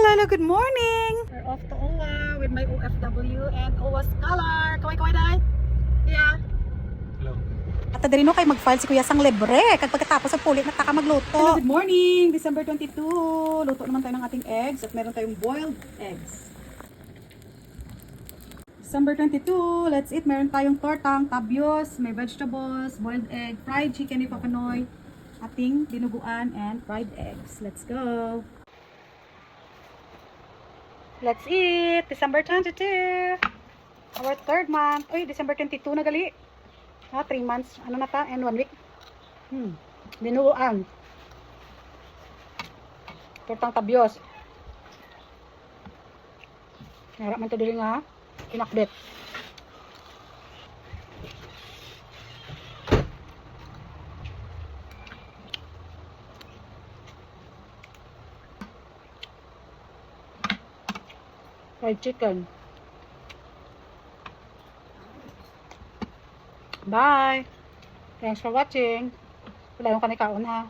Hello, good morning! We're off to OWA with my OFW and OWA Scholar. Kaway, day? Yeah. Hello. At rin kay mag-file si Kuya sang libre. Pagkatapos sa pulit na taka magluto. Hello, good morning! December 22. Luto naman tayo ng ating eggs at meron tayong boiled eggs. December 22, let's eat. Meron tayong tortang, tabyos, may vegetables, boiled egg, fried chicken ni Papa Noy, ating dinuguan, and fried eggs. Let's go! Let's eat! December 22! Our third month. Uy, December 22 na gali. 3 months. Ano na ta? And 1 week. Dinuguan. Tortang tabyos. Harap man ito dili nga. Pinakbet. Fried chicken. Bye! Thanks for watching. Wala yung kanikaon ha.